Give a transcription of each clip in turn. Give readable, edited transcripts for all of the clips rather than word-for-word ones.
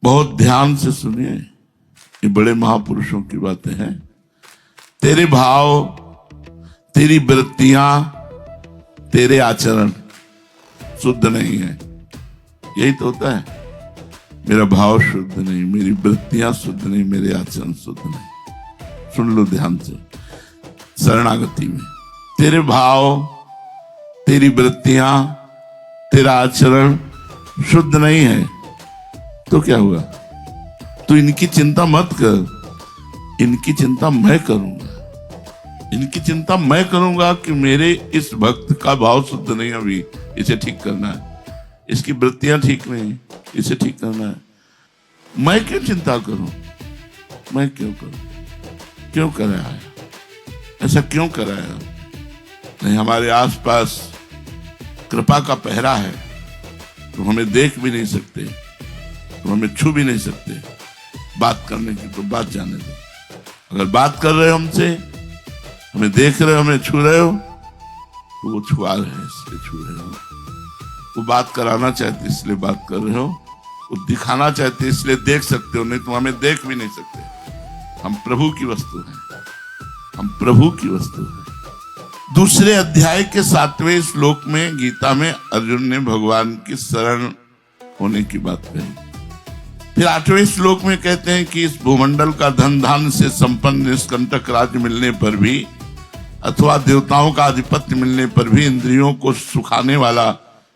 बहुत ध्यान से सुनिए, ये बड़े महापुरुषों की बातें हैं। तेरे भाव, तेरी वृत्तियां, तेरे आचरण शुद्ध नहीं है। यही तो होता है, मेरा भाव शुद्ध नहीं, मेरी वृत्तियां शुद्ध नहीं, मेरे आचरण शुद्ध नहीं। सुन लो ध्यान से, शरणागति में तेरे भाव, तेरी वृत्तियां, तेरा आचरण शुद्ध नहीं है तो क्या हुआ? तो इनकी चिंता मत कर, इनकी चिंता मैं करूंगा। इनकी चिंता मैं करूंगा कि मेरे इस भक्त का भाव शुद्ध नहीं, अभी इसे ठीक करना है, इसकी वृत्तियां ठीक नहीं, इसे ठीक करना है। मैं क्यों चिंता करूं? मैं क्यों करूं? क्यों कराया? ऐसा क्यों कराया? नहीं, हमारे आसपास कृपा का पहरा है, तो हमें देख भी नहीं सकते, तो हमें छू भी नहीं सकते। बात करने की तो बात जाने दो। अगर बात कर रहे हो हमसे, हमें देख रहे हो, हमें छू रहे हो, तो वो छुआ रहे हैं इसलिए छू रहे हो। वो बात कराना चाहते इसलिए बात कर रहे हो, वो दिखाना चाहते इसलिए देख सकते हो, नहीं तो हमें देख भी नहीं सकते। हम प्रभु की वस्तु हैं, हम प्रभु की वस्तु हैं। दूसरे अध्याय के 7वें श्लोक में गीता में अर्जुन ने भगवान की शरण होने की बात कही। फिर 8वें श्लोक में कहते हैं कि इस भूमंडल का धन धान से संपन्न निष्कंटक राज्य मिलने पर भी, अथवा देवताओं का आधिपत्य मिलने पर भी इंद्रियों को सुखाने वाला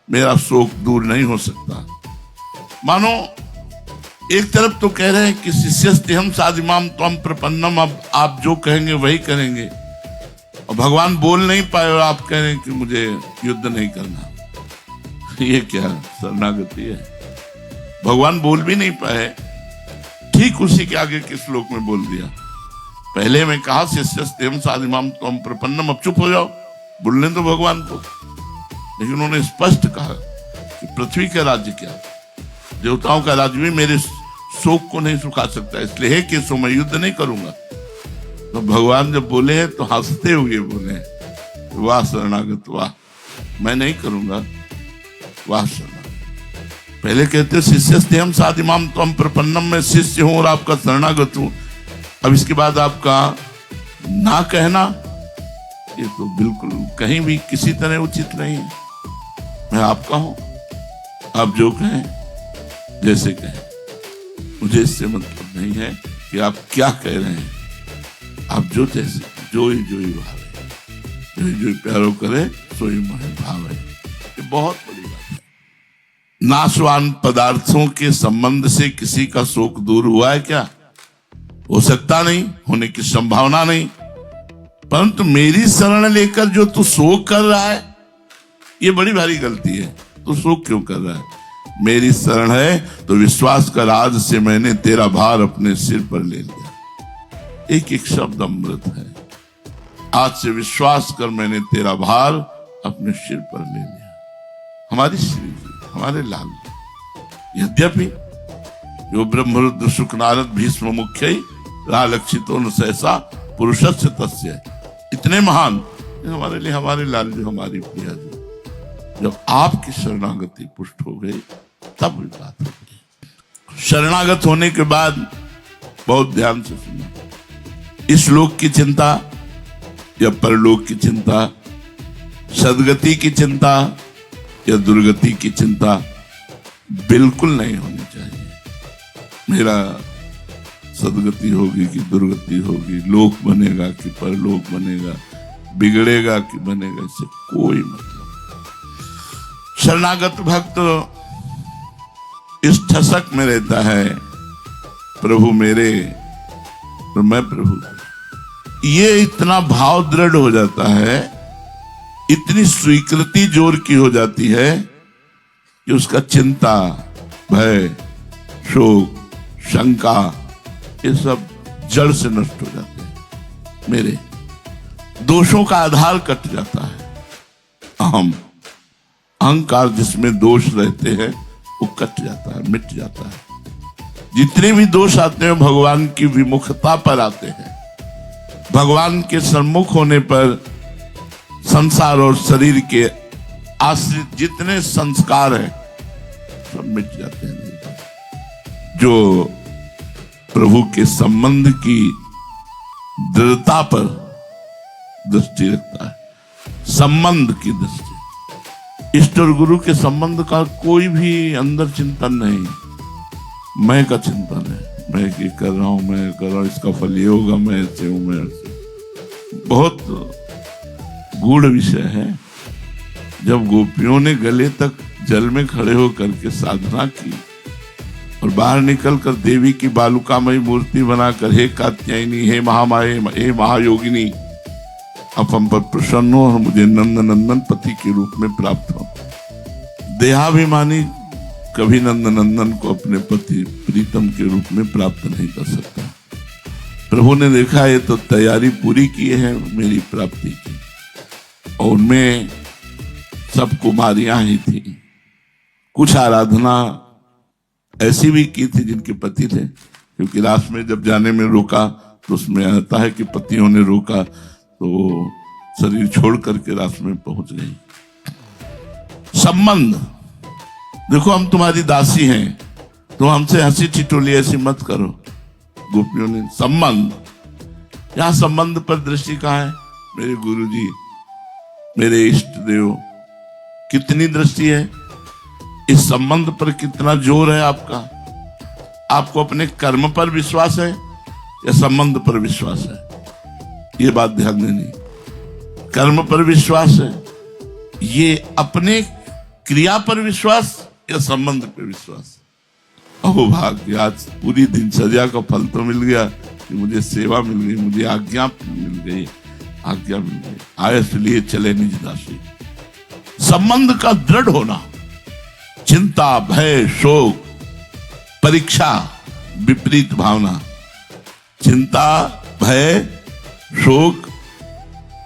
मेरा शोक दूर नहीं हो सकता। मानो एक तरफ तो कह रहे हैं कि शिष्यस्तेहं साधिमाम त्वं प्रपन्नम, अब आप जो कहेंगे वही करेंगे, और भगवान बोल नहीं पाए और आप कह रहे हैं कि मुझे युद्ध नहीं करना। ये क्या शरणागति है? भगवान बोल भी नहीं पाए, ठीक उसी के आगे के श्लोक में बोल दिया। पहले में कहा शिष्यस्तेहं साधिमाम त्वं प्रपन्नम, अब चुप हो जाओ, बोलने दो भगवान को। लेकिन उन्होंने स्पष्ट कहा कि पृथ्वी का राज्य क्या, देवताओं का राज्य भी मेरे शोक को नहीं सुखा सकता, इसलिए है कि सो मैं युद्ध नहीं करूंगा। तो भगवान जब बोले हैं तो हंसते हुए बोले हैं, वाह शरणागत वाह, मैं नहीं करूंगा, वाह शरणागत। पहले कहते शिष्यस्तेहं साधिमाम त्वं प्रपन्नम, मैं शिष्य हूं और आपका शरणागत हूं। अब इसके बाद आपका ना कहना, ये तो बिल्कुल कहीं भी किसी तरह उचित नहीं है। मैं आपका हूं, आप जो कहें जैसे कहें, मुझे इससे मतलब नहीं है कि आप क्या कह रहे हैं। आप जो जैसे जो ही भावे, जो ही प्यारो करे सो ही मोहे भावे। ये बहुत बड़ी बात है। नाशवान पदार्थों के संबंध से किसी का शोक दूर हुआ है क्या? हो सकता नहीं, होने की संभावना नहीं। परंतु मेरी शरण लेकर जो तू शोक कर रहा है, ये बड़ी भारी गलती है। तू शोक क्यों कर रहा है? मेरी शरण है तो विश्वास कर, आज से मैंने तेरा भार अपने सिर पर ले लिया। एक एक शब्द अमृत है। आज से विश्वास कर, मैंने तेरा भार अपने सिर पर ले लिया। हमारी श्री जी, हमारे लाल, यद्यपि जो ब्रह्मरुद्र शुक नारद भीष्म मुख्य रालक्षितो न सहसा पुरुषस्य तस्य, इतने महान हमारे लिए हमारे लाल जी, हमारी प्रिया जी, जब आपकी शरणागति पुष्ट हो गई तब भी बात हो गई। शरणागत होने के बाद बहुत ध्यान से सुना, इस लोक की चिंता या परलोक की चिंता, सदगति की चिंता या दुर्गति की चिंता बिल्कुल नहीं होनी चाहिए। मेरा सदगति होगी कि दुर्गति होगी, लोक बनेगा कि परलोक बनेगा, बिगड़ेगा कि बनेगा, इससे कोई मतलब। शरणागत भक्त इस ठसक में रहता है, प्रभु मेरे और मैं प्रभु। ये इतना भाव दृढ़ हो जाता है, इतनी स्वीकृति जोर की हो जाती है कि उसका चिंता, भय, शोक, शंका, ये सब जड़ से नष्ट हो जाते हैं। मेरे दोषों का आधार कट जाता है। अहम, अहंकार जिसमें दोष रहते हैं वो कट जाता है, मिट जाता है। जितने भी दोष आते हैं भगवान की विमुखता पर आते हैं। भगवान के सम्मुख होने पर संसार और शरीर के आश्रित जितने संस्कार हैं सब मिट जाते हैं। जो प्रभु के संबंध की दृढ़ता पर दृष्टि रखता है, संबंध की दृष्टि। इष्ट और गुरु के संबंध का कोई भी अंदर चिंतन नहीं, मैं का चिंतन है। मैं ये कर रहा हूं, मैं कर रहा हूं, इसका फल ये होगा, मैं ऐसे हूं, मैं ऐसे। बहुत गूढ़ विषय है। जब गोपियों ने गले तक जल में खड़े होकर के साधना की और बाहर निकलकर देवी की बालुकामयी मूर्ति बनाकर, हे कात्यायनी, हे महामाये, हे महायोगिनी, अब हम पर प्रसन्न हो और मुझे नंद नंदन पति के रूप में प्राप्त हो। देहाभिमानी कभी नंद नंदन को अपने पति प्रीतम के रूप में प्राप्त नहीं कर सकता। प्रभु ने देखा ये तो तैयारी पूरी की है मेरी प्राप्ति की, और उनमें सब कुमारियां ही थी। कुछ आराधना ऐसी भी की थी जिनके पति थे, क्योंकि रास में जब जाने में रोका तो उसमें आता है कि पतियों ने रोका तो शरीर छोड़ करके रास में पहुंच गई। संबंध, देखो हम तुम्हारी दासी हैं, तो हमसे हंसी ठिठोली ऐसी मत करो। गोपियों ने संबंध, यहां संबंध पर दृष्टि कहां है? मेरे गुरुजी, मेरे इष्ट देव, कितनी दृष्टि है इस संबंध पर? कितना जोर है आपका? आपको अपने कर्म पर विश्वास है या संबंध पर विश्वास है? ये बात ध्यान देनी। कर्म पर विश्वास है, ये अपने क्रिया पर विश्वास या संबंध पर विश्वास? अहो भाग्य, आज पूरी दिनचर्या का फल तो मिल गया कि मुझे सेवा मिल गई, मुझे आज्ञा मिल गई, आज्ञा मिल गई, आयस लिए चले निज दासी। संबंध का दृढ़ होना, चिंता, भय, शोक, परीक्षा, विपरीत भावना। चिंता, भय, शोक,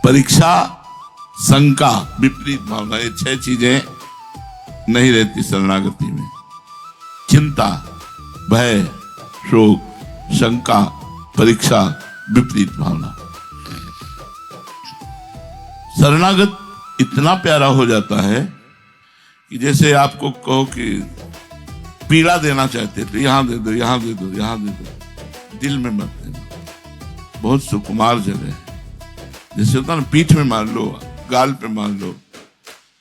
परीक्षा, शंका, विपरीत भावना, ये 6 चीजें नहीं रहती शरणागति में। चिंता, भय, शोक, शंका, परीक्षा, विपरीत भावना। शरणागत इतना प्यारा हो जाता है कि जैसे आपको कहो कि पीड़ा देना चाहते तो यहां दे दो, यहां दे दो, यहां दे दो, दिल में मत देना। बहुत सुकुमार जगह है। जैसे होता ना, पीठ में मार लो, गाल पे मार लो,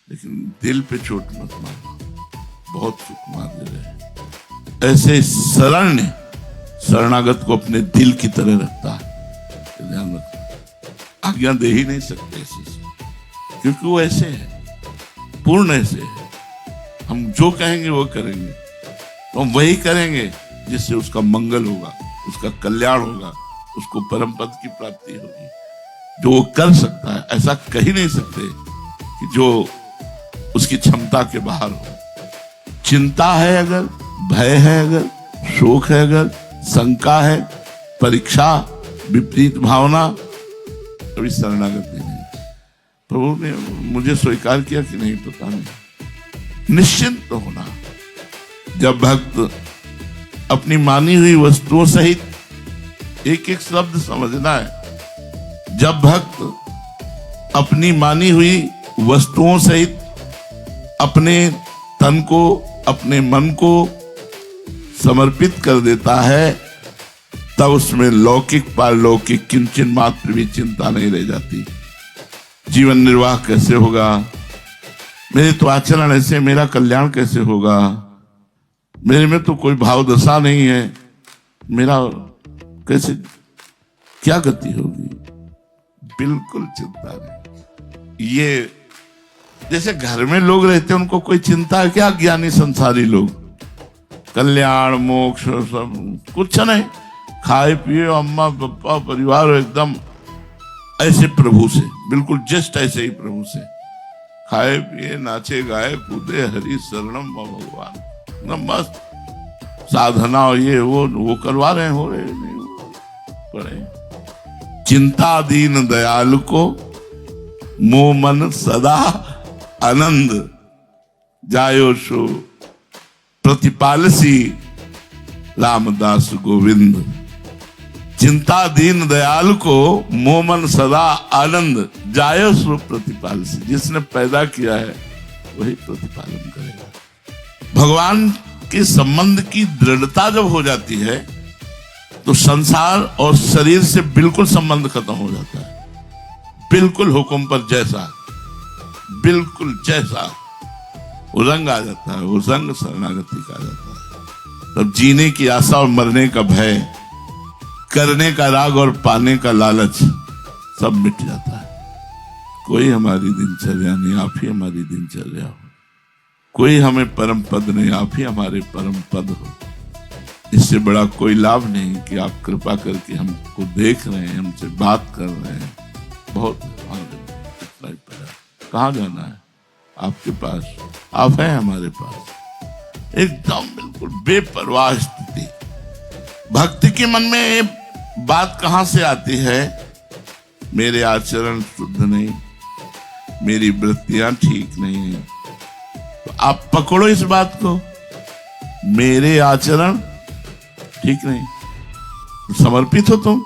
लेकिन दिल पे चोट मत मारो। बहुत सुकुमार जगह है। ऐसे शरण शरणागत को अपने दिल की तरह रखता है। ध्यान रखना, आज्ञा दे ही नहीं सकते ऐसे से, क्योंकि वो ऐसे है, पूर्ण ऐसे है। हम जो कहेंगे वो करेंगे, तो हम वही करेंगे जिससे उसका मंगल होगा, उसका कल्याण होगा, उसको परम पद की प्राप्ति होगी। जो वो कर सकता है, ऐसा कह ही नहीं सकते कि जो उसकी क्षमता के बाहर हो। चिंता है अगर, भय है अगर, शोक है अगर, शंका है, परीक्षा, विपरीत भावना, कभी शरणागति नहीं। प्रभु ने मुझे स्वीकार किया कि नहीं पता नहीं। निश्चिंत तो होना। जब भक्त अपनी मानी हुई वस्तुओं सहित, एक एक शब्द समझना है, जब भक्त अपनी मानी हुई वस्तुओं सहित अपने तन को, अपने मन को समर्पित कर देता है, तब उसमें लौकिक पारलौकिक किंचन मात्र भी चिंता नहीं रह जाती। जीवन निर्वाह कैसे होगा, मेरे तो आचरण ऐसे, मेरा कल्याण कैसे होगा, मेरे में तो कोई भाव दशा नहीं है, मेरा कैसे, क्या गति होगी? बिल्कुल चिंता नहीं। ये जैसे घर में लोग रहते हैं, उनको कोई चिंता है क्या? ज्ञानी संसारी लोग, कल्याण, मोक्ष, सब कुछ नहीं, खाए पिए, अम्मा पापा परिवार एकदम ऐसे प्रभु से, बिल्कुल जस्ट ऐसे ही प्रभु से खाए पिए, नाचे गाए कूदे, हरि शरणम भगवान, एकदम मस्त साधना, ये वो करवा रहे हैं, हो रहे नहीं पड़े। चिंता दीन दयाल को मोह मन सदा आनंद जायो सो प्रतिपालसी रामदास गोविंद। चिंता दीन दयाल को मोह मन सदा आनंद जायो सो प्रतिपालसी। जिसने पैदा किया है वही प्रतिपालन करेगा। भगवान के संबंध की दृढ़ता जब हो जाती है तो संसार और शरीर से बिल्कुल संबंध खत्म हो जाता है। बिल्कुल हुक्म पर जैसा, बिल्कुल जैसा वो रंग आ जाता है, वो रंग शरणागति का आ जाता है। तब जीने की आशा और मरने का भय, करने का राग और पाने का लालच सब मिट जाता है। कोई हमारी दिनचर्या नहीं, आप ही हमारी दिनचर्या हो। कोई हमें परम पद नहीं, आप ही हमारे परम पद हो। इससे बड़ा कोई लाभ नहीं कि आप कृपा करके हमको देख रहे हैं, हमसे बात कर रहे हैं। बहुत इतना ही पड़ा। कहाँ जाना है? आपके पास, आप हैं हमारे पास। एकदम बिल्कुल बेपरवाह स्थिति। भक्ति के मन में ये बात कहां से आती है? मेरे आचरण शुद्ध नहीं, मेरी वृत्तियां ठीक नहीं है। तो आप पकड़ो इस बात को, मेरे आचरण ठीक नहीं, तो समर्पित हो तुम।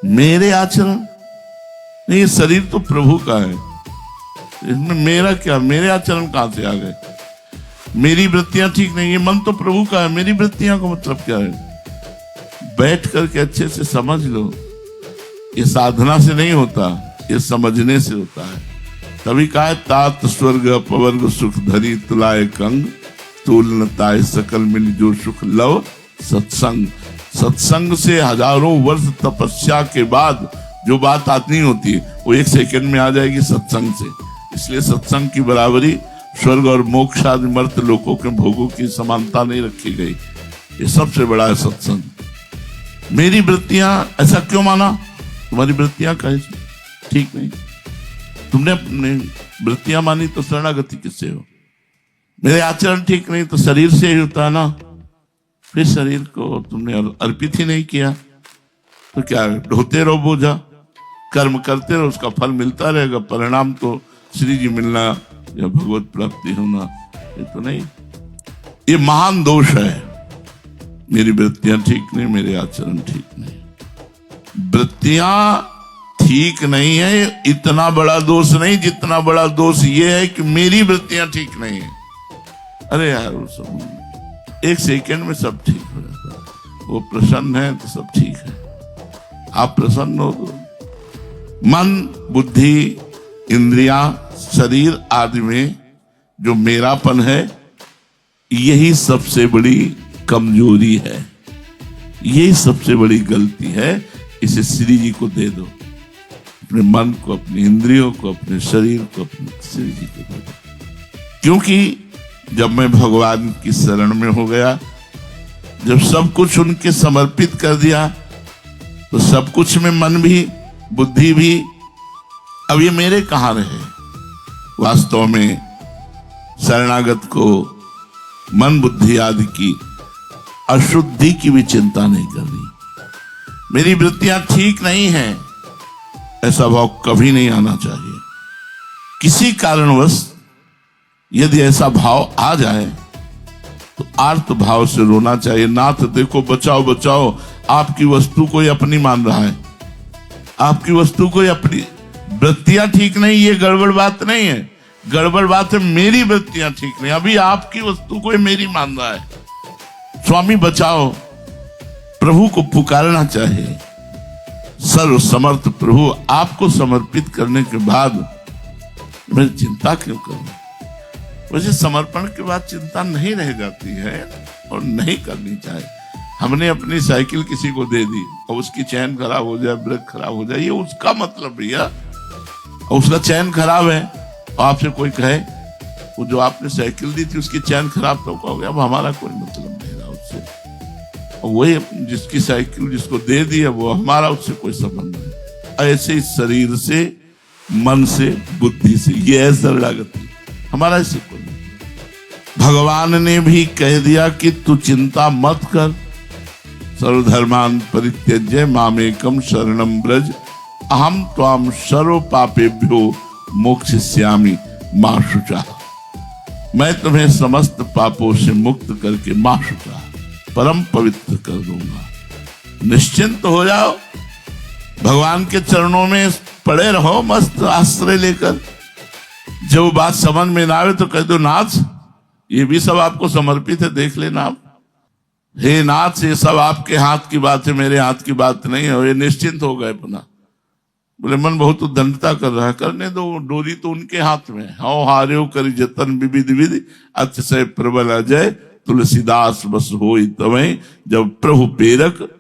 मेरे आचरण नहीं, ये शरीर तो प्रभु का है, इसमें मेरा क्या? मेरे आचरण कहां से आ गए? मेरी वृत्तियां ठीक नहीं, ये मन तो प्रभु का है, मेरी वृत्तियां का मतलब क्या है? बैठ करके अच्छे से समझ लो। ये साधना से नहीं होता, ये समझने से होता है। तभी कहा, तात स्वर्ग अपवर्ग सुख धरी तुलाए कंग, तुलनताए सकल मिल जो सुख लव सत्संग। सत्संग से हजारों वर्ष तपस्या के बाद जो बात आती होती है वो एक सेकंड में आ जाएगी सत्संग से। इसलिए सत्संग की बराबरी स्वर्ग और मोक्ष आदि मर्त लोकों के भोगों की समानता नहीं रखी गई। ये सबसे बड़ा है सत्संग। मेरी वृत्तियां, ऐसा क्यों माना? तुम्हारी वृत्तियां कैसी ठीक नहीं? तुमने अपनी वृत्तियां मानी तो शरणागति किससे हो? मेरे आचरण ठीक नहीं तो शरीर से ही होता है ना। फिर शरीर को तुमने अर्पित ही नहीं किया तो क्या ढोते रहो बोझा, कर्म करते रहो, उसका फल मिलता रहेगा। परिणाम तो श्री जी मिलना या भगवत प्राप्ति होना, ये तो नहीं। ये महान दोष है। मेरी वृत्तियां ठीक नहीं, मेरे आचरण ठीक नहीं। वृत्तियां ठीक नहीं है, इतना बड़ा दोष नहीं जितना बड़ा दोष ये है कि मेरी वृत्तियां ठीक नहीं है। अरे यार, वो सब एक सेकंड में सब ठीक हो जाता है। वो प्रसन्न है तो सब ठीक है। आप प्रसन्न हो तो मन, बुद्धि, इंद्रियां, शरीर आदि में जो मेरापन है, यही सबसे बड़ी कमजोरी है, यही सबसे बड़ी गलती है। इसे श्री जी को दे दो, अपने मन को, अपनी इंद्रियों को, अपने शरीर को अपने श्री जी को दे दो। क्योंकि जब मैं भगवान की शरण में हो गया, जब सब कुछ उनके समर्पित कर दिया, तो सब कुछ में मन भी, बुद्धि भी, अब ये मेरे कहां रहे? वास्तव में शरणागत को मन, बुद्धि आदि की अशुद्धि की भी चिंता नहीं करनी। मेरी वृत्तियां ठीक नहीं हैं, ऐसा भाव कभी नहीं आना चाहिए। किसी कारणवश यदि ऐसा भाव आ जाए तो आर्त भाव से रोना चाहिए। नाथ देखो, बचाओ बचाओ, आपकी वस्तु कोई अपनी मान रहा है, आपकी वस्तु कोई अपनी। वृत्तियां ठीक नहीं, ये गड़बड़ बात नहीं है। गड़बड़ बात है मेरी वृत्तियां ठीक नहीं, अभी आपकी वस्तु कोई मेरी मान रहा है। स्वामी बचाओ। प्रभु को पुकारना चाहिए। सर्व समर्थ प्रभु, आपको समर्पित करने के बाद मैं चिंता क्यों करूं? वैसे समर्पण के बाद चिंता नहीं रह जाती है और नहीं करनी चाहिए। हमने अपनी साइकिल किसी को दे दी और उसकी चैन खराब हो जाए, ब्रेक खराब हो जाए, ये उसका मतलब भैया। और उसका चैन खराब है और आपसे कोई कहे वो जो आपने साइकिल दी थी उसकी चैन खराब, तो कहोगे अब हमारा कोई मतलब नहीं रहा उससे। और वही जिसकी साइकिल जिसको दे दी है वो हमारा उससे कोई संबंध नहीं। ऐसे ही शरीर से, मन से, बुद्धि से, ये है शरणागति। हमारा इससे कोई नहीं। भगवान ने भी कह दिया कि तू चिंता मत कर, सर्वधर्मान परित्यज्य मामेकम शरणम ब्रज, अहम त्वाम सर्व पापेभ्यो मोक्षयिष्यामि मा शुचा। मैं तुम्हें समस्त पापों से मुक्त करके मा शुचा, परम पवित्र कर दूंगा। निश्चिंत हो जाओ, भगवान के चरणों में पड़े रहो मस्त आश्रय लेकर। जब बात समझ में ना आवे तो कह दो, नाथ ये भी सब आपको समर्पित है, देख लेना आप। हे नाथ, ये सब आपके हाथ की बात है, मेरे हाथ की बात नहीं है। ये निश्चिंत हो गए पुनः। बोले मन बहुत उद्दंडता कर रहा है, करने दो, डोरी तो उनके हाथ में है। हौ हार्यो करी जतन विविध विधि, अतिशय प्रबल अजय, तुलसीदास बस होई तवै। जब प्रभु प्रेरक